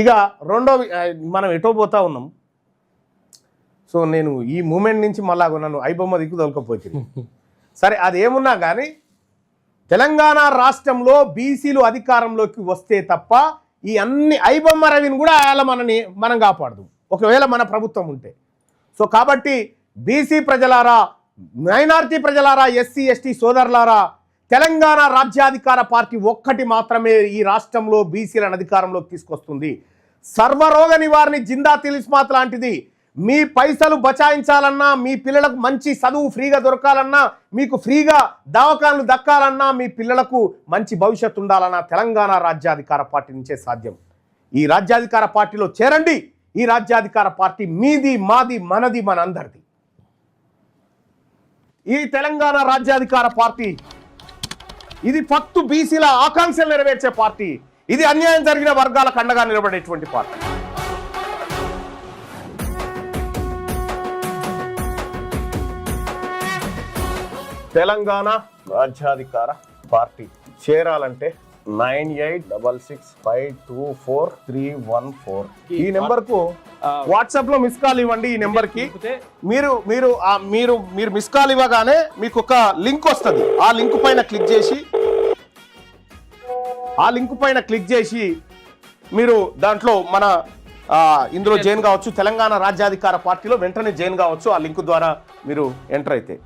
ఇక రెండో మనం ఎటో పోతా ఉన్నాం. సో నేను ఈ మూమెంట్ నుంచి మళ్ళా నన్ను ఐబొమ్మ దిక్కు తోలుకపోతుంది. సరే అది ఏమున్నా కానీ తెలంగాణ రాష్ట్రంలో బీసీలు అధికారంలోకి వస్తే తప్ప ఈ అన్ని ఐబొమ్మ రవిని కూడా అలా మనం కాపాడదు ఒకవేళ మన ప్రభుత్వం ఉంటే. సో కాబట్టి బీసీ ప్రజలారా, మైనారిటీ ప్రజలారా, ఎస్సీ ఎస్టీ సోదరులారా, తెలంగాణ రాజ్యాధికార పార్టీ ఒక్కటి మాత్రమే ఈ రాష్ట్రంలో బీసీలను అధికారంలోకి తీసుకొస్తుంది. సర్వరోగ నివారణ జిందా తిలిస్మాత్ లాంటిది. మీ పైసలు బచాయించాలన్నా, మీ పిల్లలకు మంచి చదువు ఫ్రీగా దొరకాలన్నా, మీకు ఫ్రీగా దవాఖానలు దక్కాలన్నా, మీ పిల్లలకు మంచి భవిష్యత్తు ఉండాలన్నా తెలంగాణ రాజ్యాధికార పార్టీ నుంచే సాధ్యం. ఈ రాజ్యాధికార పార్టీలో చేరండి. ఈ రాజ్యాధికార పార్టీ మీది, మాది, మనది, మనందరిది. ఈ తెలంగాణ రాజ్యాధికార పార్టీ ఇది ఫక్తు బీసీల ఆకాంక్షలు నెరవేర్చే పార్టీ. ఇది అన్యాయం జరిగిన వర్గాలకు అండగా నిలబడేటువంటి పార్టీ. తెలంగాణ రాజ్యాధికార పార్టీ చేరాలంటే 9866524314 ఈ నెంబర్కు వాట్సాప్ లో మిస్ కాల్ ఇవ్వండి. ఈ నెంబర్కి మీరు మిస్ కాల్ ఇవ్వగానే మీకు ఒక లింక్ వస్తుంది. ఆ లింక్ పైన క్లిక్ చేసి మీరు దాంట్లో మన ఇందులో జాయిన్ కావచ్చు. తెలంగాణ రాజ్యాధికార పార్టీలో వెంటనే జాయిన్ కావచ్చు. ఆ లింక్ ద్వారా మీరు ఎంటర్ అయితే